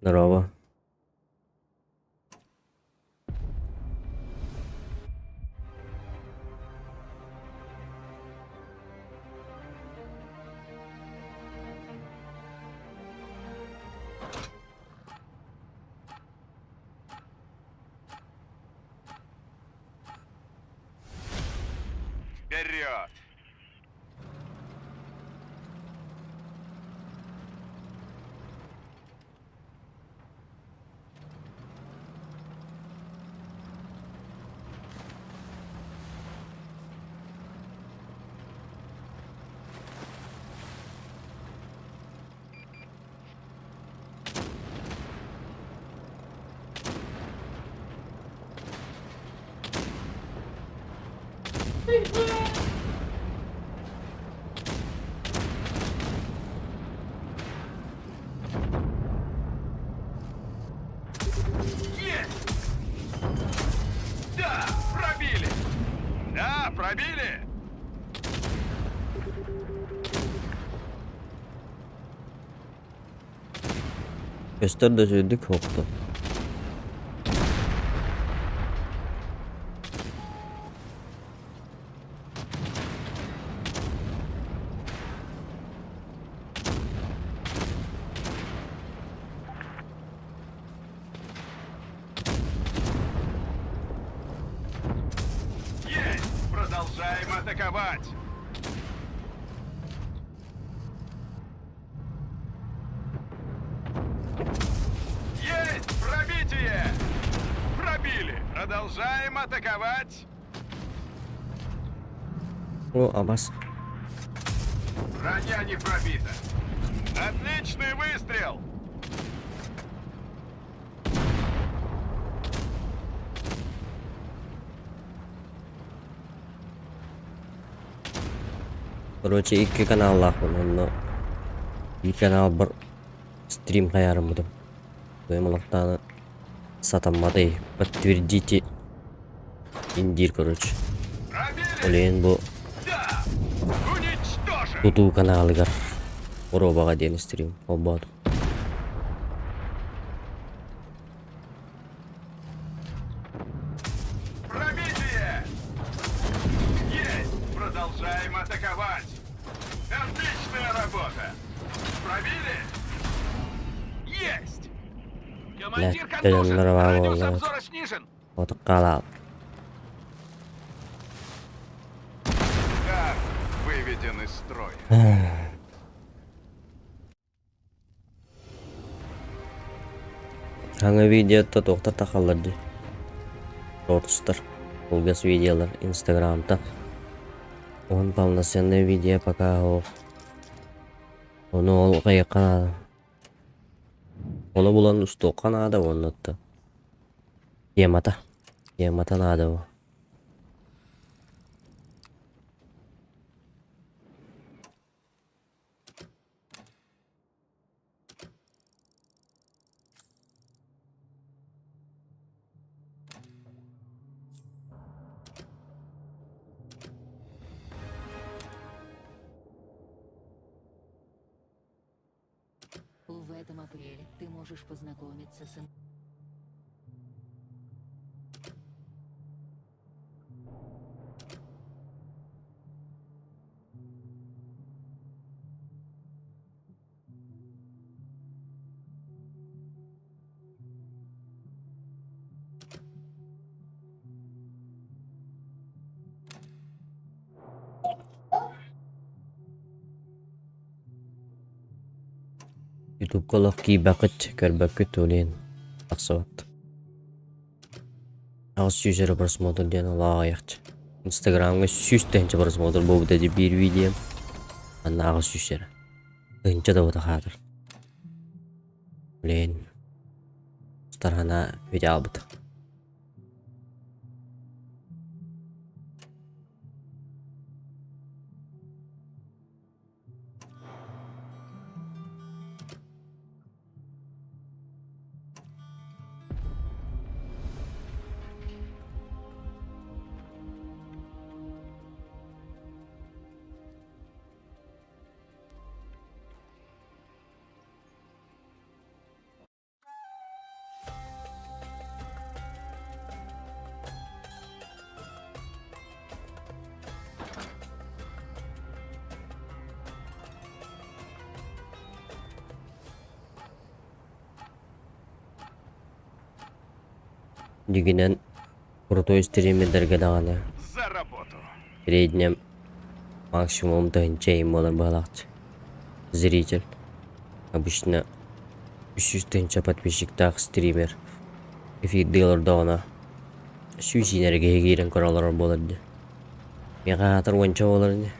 Здорово. Вперед! Есть! Да, пробили! Да, пробили! Göster de söyledik yoktu. Есть! Продолжаем атаковать! Есть! Пробитие! Пробили! Продолжаем атаковать! O Abbas. Броня не пробита! Отличный выстрел! Короче, iki kanal bunu. Bir kanal bir стрим каярым будем. Доемалықтаны сатамады. Подтвердите. Индир, короче. Пробили! Олейін бұл Да! Уничтожен! туту каналыгар. Оробаға дені стрим. Олбаду. Пробитие! Есть! Продолжаем атаковать! Отличная работа! Пробили? Есть! Командир Ләттелен контужен! нұрава Радиус болды. обзора снижен! Отық қалал. Да, выведен из строя. Hangi videoda to'xtata qoldirdi. Shorts'tir. Ulgas videolar Instagram'da. Он полноценное видео пока оны ол қайыққа оны бұлан үсті оққан ада оны отты. Темата надо о. В этом апреле ты можешь познакомиться с... YouTube kolok kibakit körbakit olin aksawat. Ağız yüzleri просмотр ден лайықты. Instagram'ga 100 тенче просмотр болды dedi bir videom. Anna ağız yüzleri. Тенче да ота хатыр. Блин. Старана video alбыты. Дигинен крутой стримердерге даганы За работу. в среднем максимум тыгынча болар балакчы. Зритель. Обычно 300 тыгынча подписчиктаг стример. Эфирдейлер дагана сүйсинерге кирен көралар болар ди. Мен катыр онча болар ди.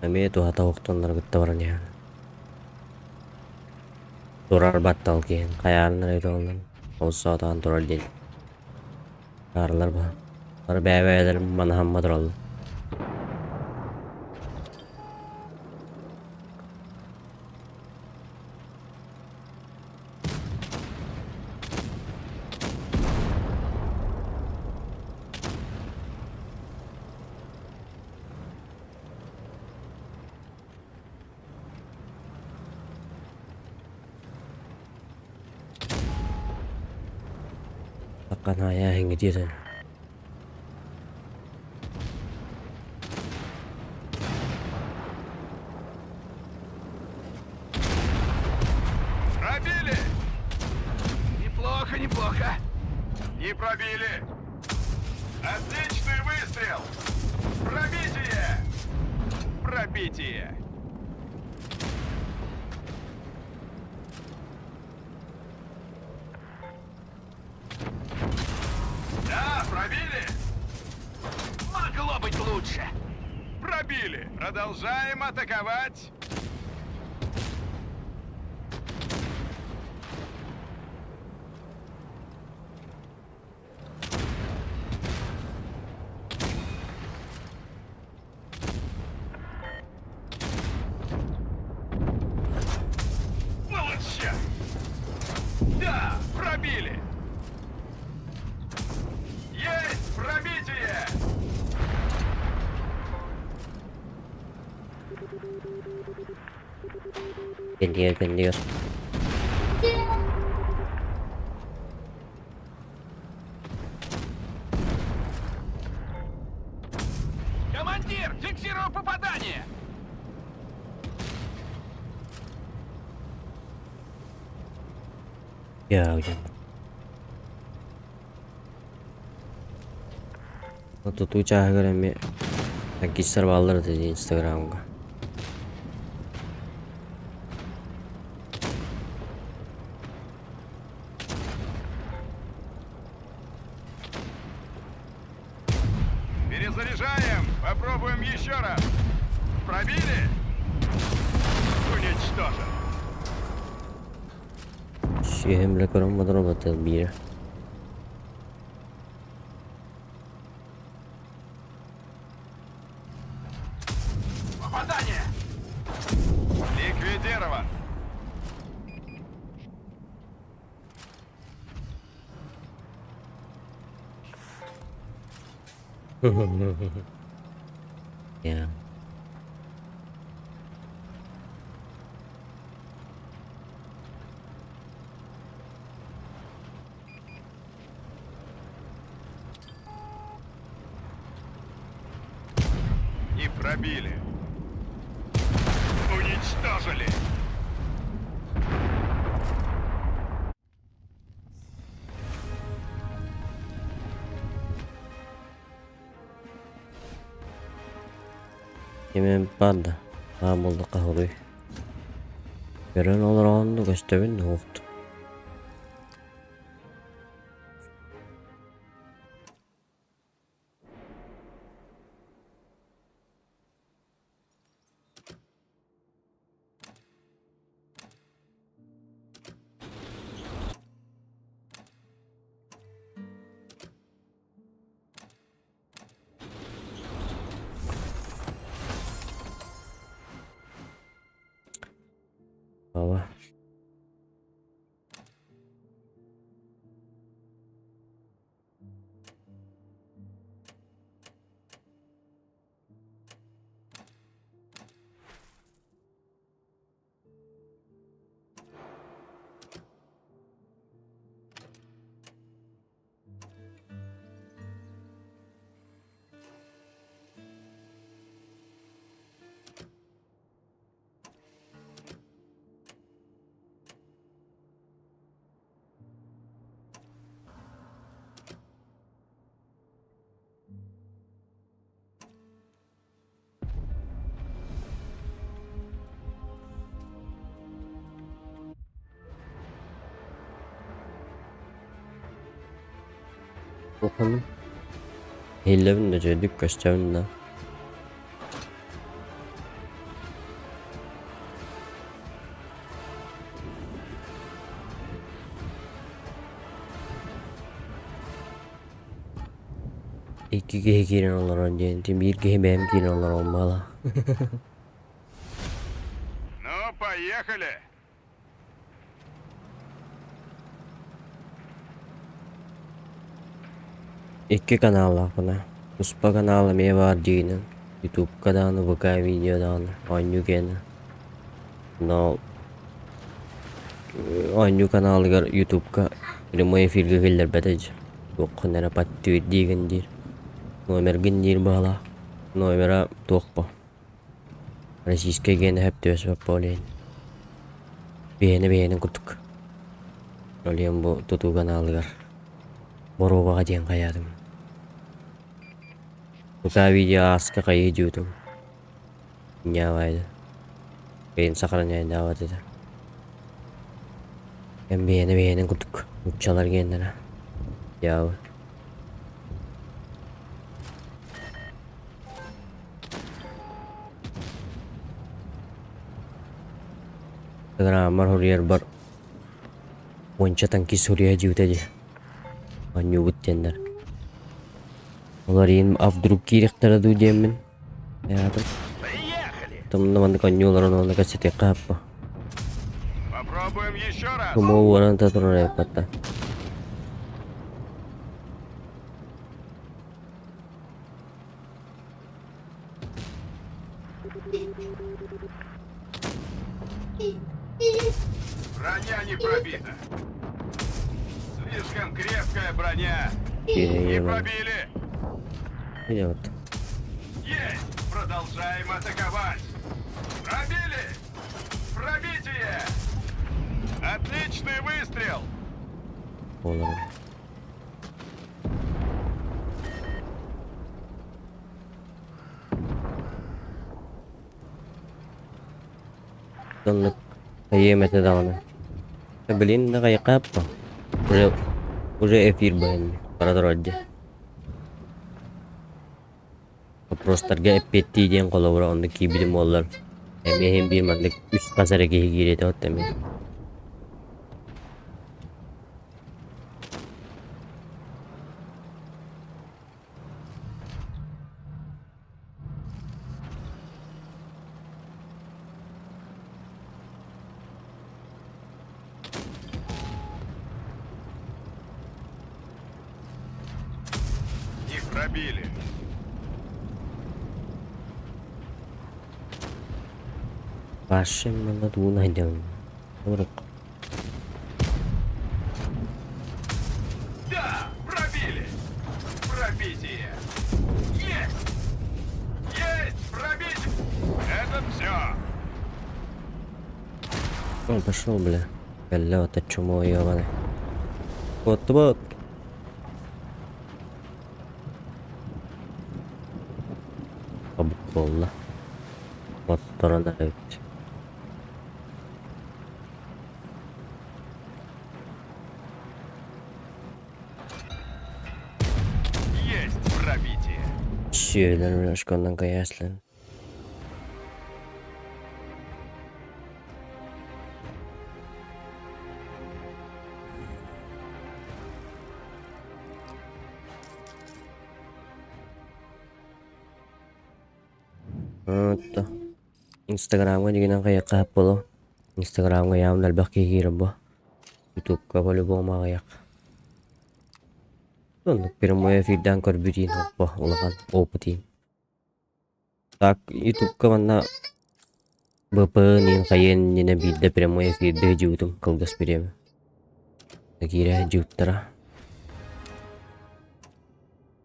Аме туата оқтонлар гытта баран я. Турар баттал кен, каярын райда олдан. Олса атаған турар ден. Карлар ба. Бар бәбәйлер мана хамма туралды. Таккан ая хенге тиесен. Пробили! Неплохо, неплохо. Не пробили! Отличный выстрел! Пробитие! Пробитие! Да, пробили! Могло быть лучше. Пробили! Продолжаем атаковать! Молодца! Да, пробили! Есть пробитие! Кендиер. Командир, фиксирую попадание. Ya hocam. Tutu göre mi? Kişiler bağları dedi Instagram'a. Перезаряжаем! Попробуем еще раз! Пробили? Уничтожен! Şehimle korunmadan robotu bir. Попадание. Ликвидирован! Ya. Не пробили! Уничтожили! Yemen banda. Ha buldu kahve. Gören olur anında gösterin ne oldu? Baba. Bakalım. Hillevin de çözdük gösterin de. İki kişi giren olur önce. Bir kişi benim giren olur olmalı. Ну, поехали. İki kanal buna. Uspa kanalı mı var diyinin. YouTube kanalı, VK videodan, Anyu kanalı. No. Anyu kanalı YouTube'ga primo efirge gelir bedece. Yok nere patlı diyen dir. Номер генdir bağla. Номера тохпа. Российская гена hep de sebep olin. Beğeni kutuk. Olien bu tutu kanalıgar. Boroba diyen kayadım. Bu video aska kayı judum. Nyawaydı. Ben sakaranya davat eder. Ben beğeni kutuk. Uçalar kendine. Yav. Grammar huriyar bar. Wancha tanki surya juta je. Anyu butender. Olarin avdrup kiriktere du jemin. Hayatım. Приехали! Teman-teman konyolların ona kasih apa. Попробуем еще раз. Kemauan tatur repata. Броня не пробита. Слишком крепкая броня. Kira Не ya. пробили. Iya. Есть. Продолжаем атаковать. Пробили. Пробитие. Отличный выстрел. Oğlum. Donluk kayak mete dağını. Sebelin de kayak apa? Уже эфир bayın. Para aja. Prostarga FPT diyen kolabora ondaki bilim ollar. Hem bir mandık üst kasara girdi o temin. Не пробили. Passion mana tunai dong. Uruk. Да, пробили. Пробитие. Есть. Есть. Пробить. Это все. Пошел, бля. Бля, вот это чмо ебаный. Вот. Kabuk bolla. Motora da evet. Есть пробитие. Şeyler biraz ondan kıyaslan. Ito. Instagram ko juga nang kayak kapolo. Instagram ko yang nalbak kikirap ba. YouTube ka pala ba makayak. Tuh, pero mo yung feed ang karbitin pa ulakan opetin. Tak YouTube ka man na bapanin kayen ni na bida pero mo yung feed de YouTube kalgas pero nakira YouTube tara.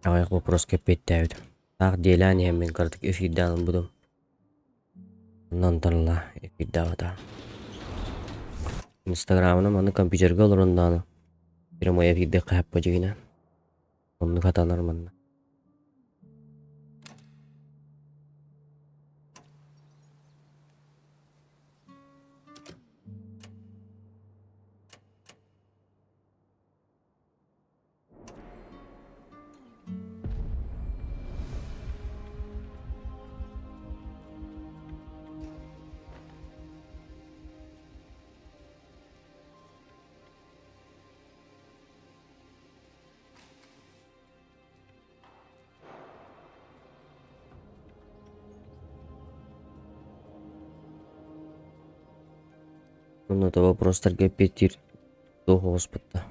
Ako yung pros kepet tayo. Tak jalan ya men kartik feed dalam budom. Nonton lah feed daw ta. Instagram na mana computer ka loron dana. Pero mo yung feed de kahap pa na. Onu katanlar mana. Ну, это вопрос торга петир. До господа.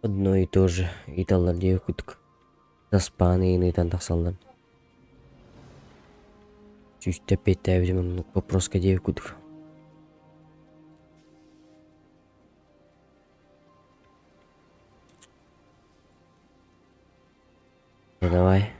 Одно и то же. Италар дей кутк. Заспаны и тан таксалдан. Чуть-чуть петя видимо, вопрос дей кутк. Ну, давай.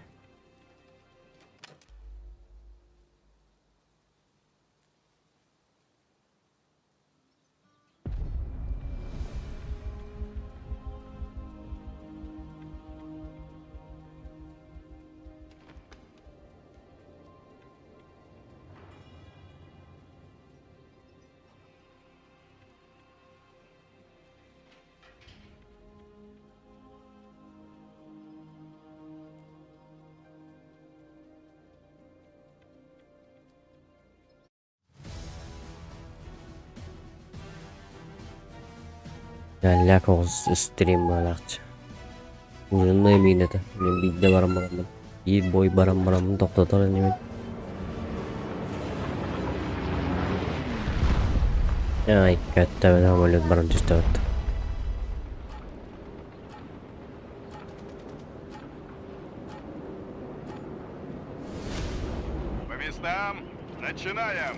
Ляк оғыз стрим балақчы. Ужынны емейін еді. Мен бейді барам-барамын. И бой барам-барамын тоқтатар немен. Ай, кәтті бәді амалет барам жүсті бәді. По местам. Начинаем.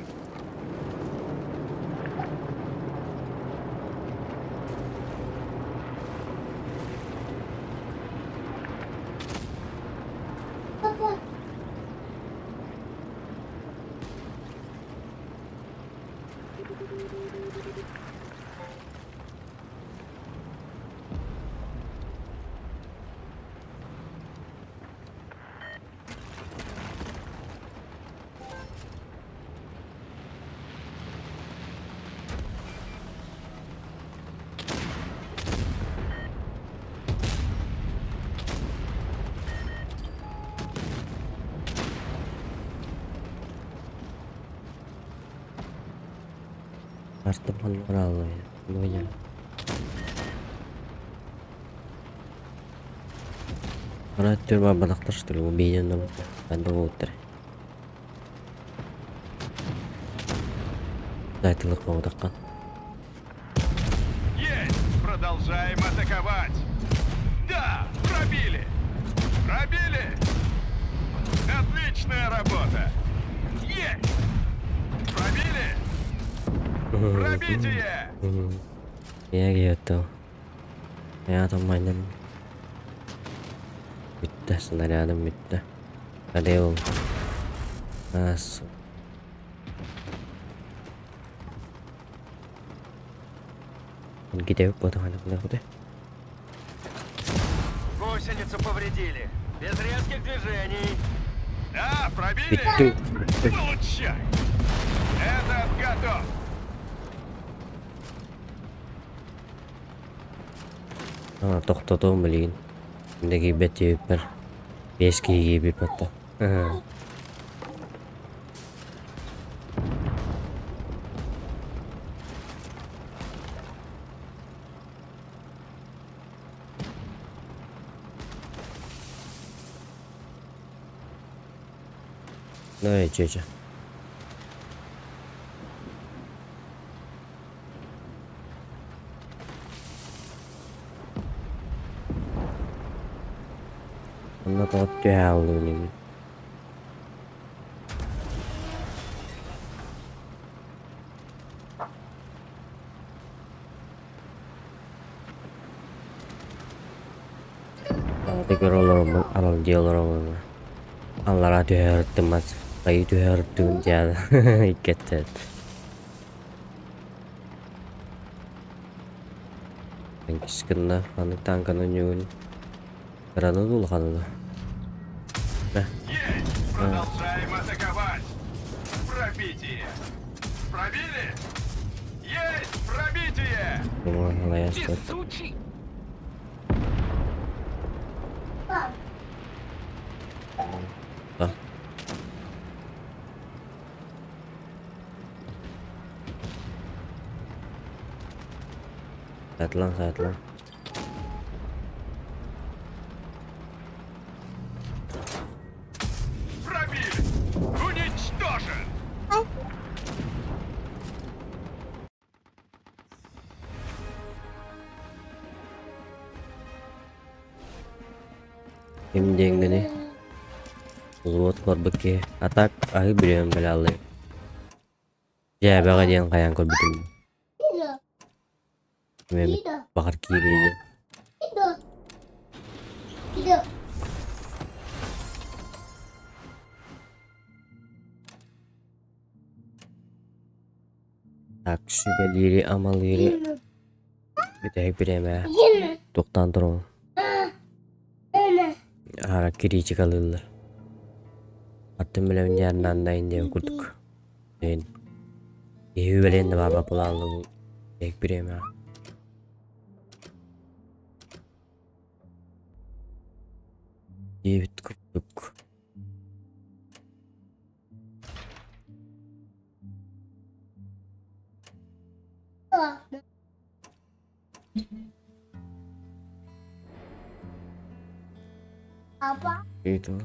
Артымхан оралы. Нойя. Ара түрба балақтар что ли? Убейден нам. Бәнді болыптыр. Дайтылық болдаққан. Есть! Продолжаем атаковать! Да! Пробили! Пробили! Отличная работа! Есть! Пробили! Пробитие! Ya gitu. Ya temannya. Bitta снарядом bitta. Ada ол. Нас. Где потом она куда? Гусеницу повредили. Без резких движений. Да, пробили! Получай! Этот готов! Aa, toxtadım bilin. Şimdiki bet yiyip bir 5 gibi patta. Ne çeçe? Nó có trào luôn nè. Tekrar alal diyorlar ama. Allah'a duyartmaz. Kayı duyartın ya. İkette. Ben kişkinde hani tankının yönü. Рано дул ханына. Есть! Продолжаем атаковать! Пробитие! Пробили! Есть! Пробитие! Везучий! Да. Сатлан. Уничтожен! Kim dengini? Uzvot korbaki atak ahi biliyorum belalı. Jabaga diyen kayan korbitim. Mehmet bakar kiri. Tak şübeliri amaları bir tek bireme. Doktan durun. Ara kiri çıkalırlar. Attım bile yarından da indi okurduk. Yani iyi belen de baba bulanlı bu tek bireme. İyi bit kurduk. Apa? Itu